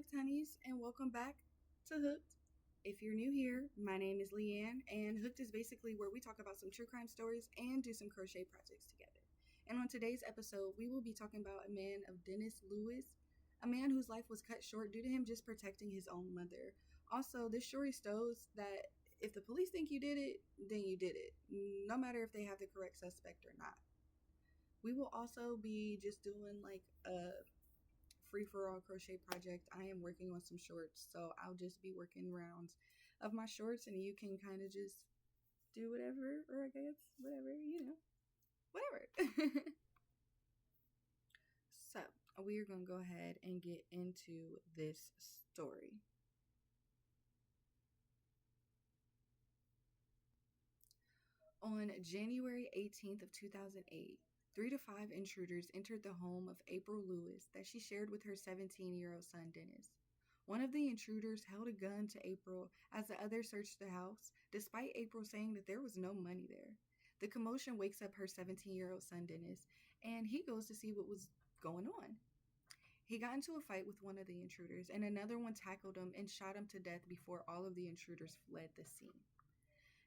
Hooked Honeys, and welcome back to Hooked. If you're new here, my name is Leanne, and Hooked is basically where we talk about some true crime stories and do some crochet projects together. And on today's episode, we will be talking about a man of Dennis Lewis, a man whose life was cut short due to him just protecting his own mother. Also, this story shows that if the police think you did it, then you did it, no matter if they have the correct suspect or not. We will also be just doing like a free for all crochet project. I am working on some shorts, so I'll just be working rounds of my shorts, and you can kind of just do whatever, or I guess whatever, whatever. So we are gonna go ahead and get into this story. On January 18th of 2008, 3 to 5 intruders entered the home of April Lewis that she shared with her 17-year-old son Dennis. One of the intruders held a gun to April as the other searched the house, despite April saying that there was no money there. The commotion wakes up her 17-year-old son Dennis, and he goes to see what was going on. He got into a fight with one of the intruders, and another one tackled him and shot him to death before all of the intruders fled the scene.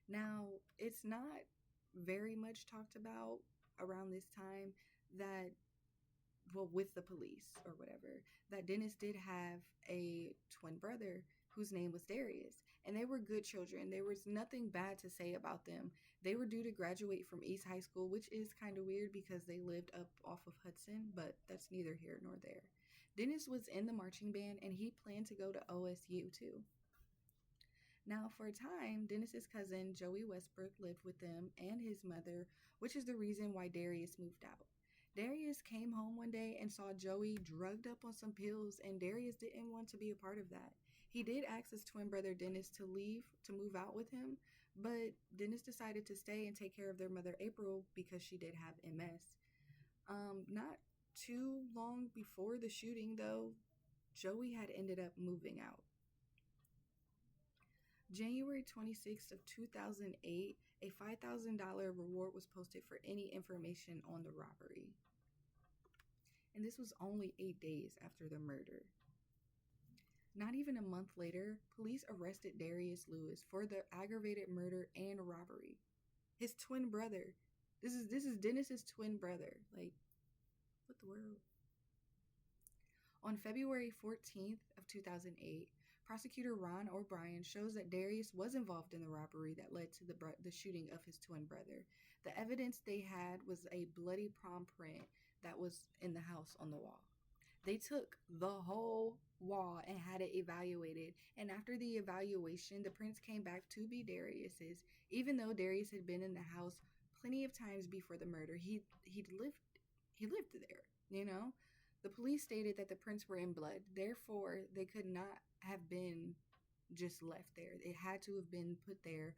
Now, it's not very much talked about around this time that, well, with the police or whatever, that Dennis did have a twin brother whose name was Darius, and they were good children. There was nothing bad to say about them. They were due to graduate from East High School, which is kind of weird because they lived up off of Hudson, but that's neither here nor there. Dennis was in the marching band, and he planned to go to OSU too. Now, for a time, Dennis's cousin Joey Westbrook lived with them and his mother, which is the reason why Darius moved out. Darius came home one day and saw Joey drugged up on some pills, and Darius didn't want to be a part of that. He did ask his twin brother Dennis to leave to move out with him, but Dennis decided to stay and take care of their mother April because she did have MS. Not too long before the shooting, though, Joey had ended up moving out. January 26th of 2008, a $5,000 reward was posted for any information on the robbery. And this was only 8 days after the murder. Not even a month later, police arrested Darius Lewis for the aggravated murder and robbery. His twin brother. This is Dennis's twin brother. Like, what the world? On February 14th of 2008, prosecutor Ron O'Brien shows that Darius was involved in the robbery that led to the shooting of his twin brother. The evidence they had was a bloody palm print that was in the house on the wall. They took the whole wall and had it evaluated, and after the evaluation, the prints came back to be Darius's, even though Darius had been in the house plenty of times before the murder. He lived there, you know? The police stated that the prints were in blood, therefore they could not have been just left there. It had to have been put there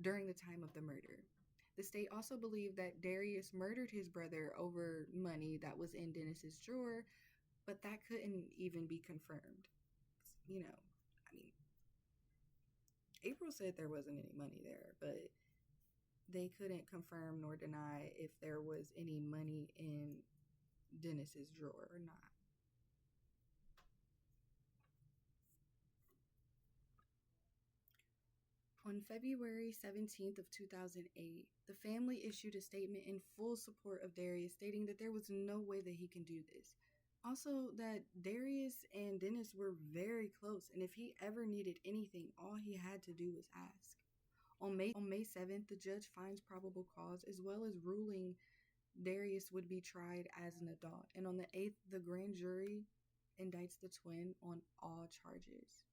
during the time of the murder. The state also believed that Darius murdered his brother over money that was in Dennis's drawer, but that couldn't even be confirmed. You know, I mean, April said there wasn't any money there, but they couldn't confirm nor deny if there was any money in Dennis's drawer or not. On February 17th of 2008, the family issued a statement in full support of Darius, stating that there was no way that he can do this. Also, that Darius and Dennis were very close, and if he ever needed anything, all he had to do was ask. On May 7th, the judge finds probable cause, as well as ruling Darius would be tried as an adult. And on the 8th, the grand jury indicts the twin on all charges.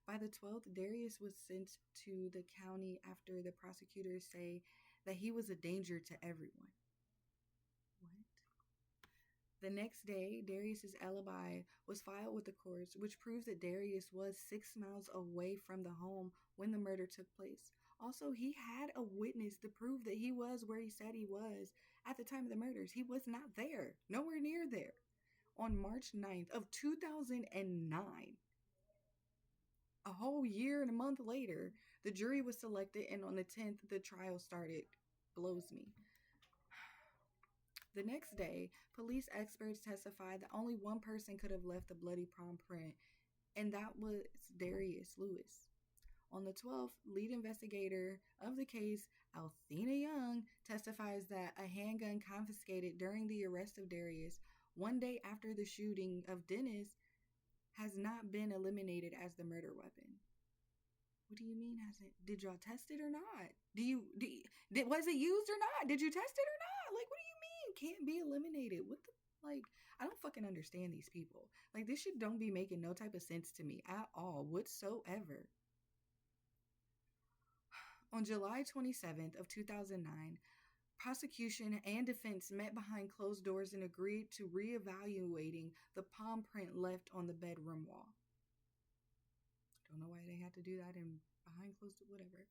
By the 12th, Darius was sent to the county after the prosecutors say that he was a danger to everyone. What? The next day, Darius's alibi was filed with the courts, which proves that Darius was 6 miles away from the home when the murder took place. Also, he had a witness to prove that he was where he said he was at the time of the murders. He was not there, nowhere near there. On March 9th of 2009, a whole year and a month later, the jury was selected, and on the 10th, the trial started. Blows me. The next day, police experts testified that only one person could have left the bloody palm print, and that was Darius Lewis. On the 12th, lead investigator of the case, Althena Young, testifies that a handgun confiscated during the arrest of Darius one day after the shooting of Dennis has not been eliminated as the murder weapon. What do you mean hasn't? Did y'all test it or not? Was it used or not? Did you test it or not? Like, what do you mean can't be eliminated? What the like? I don't fucking understand these people. Like, this shit don't be making no type of sense to me at all whatsoever. On July 27th of 2009, prosecution and defense met behind closed doors and agreed to reevaluating the palm print left on the bedroom wall. Don't know why they had to do that in behind closed whatever.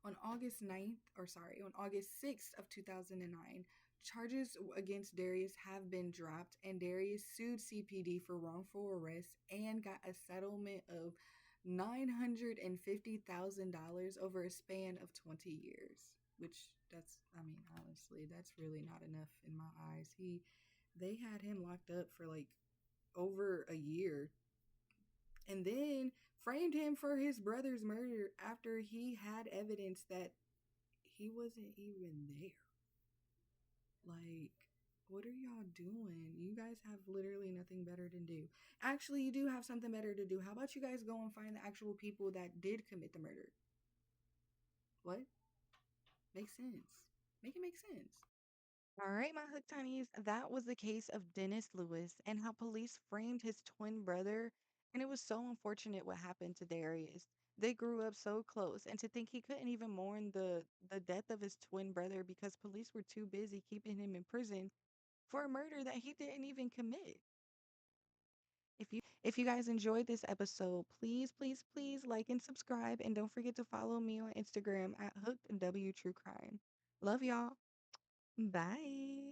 On August 6th of 2009, charges against Darius have been dropped and Darius sued CPD for wrongful arrest and got a settlement of $950,000 over a span of 20 years, which honestly, that's really not enough in my eyes. They had him locked up for like over a year and then framed him for his brother's murder after he had evidence that he wasn't even there. Like, what are y'all doing? You guys have literally nothing better to do. Actually, you do have something better to do. How about you guys go and find the actual people that did commit the murder? What? Makes sense. Make it make sense. All right, my hook tinies, that was the case of Dennis Lewis and how police framed his twin brother. And it was so unfortunate what happened to Darius. They grew up so close, and to think he couldn't even mourn the death of his twin brother because police were too busy keeping him in prison for a murder that he didn't even commit. If you guys enjoyed this episode, please, please, please like and subscribe, and don't forget to follow me on Instagram at HookedW True Crime. Love y'all. Bye.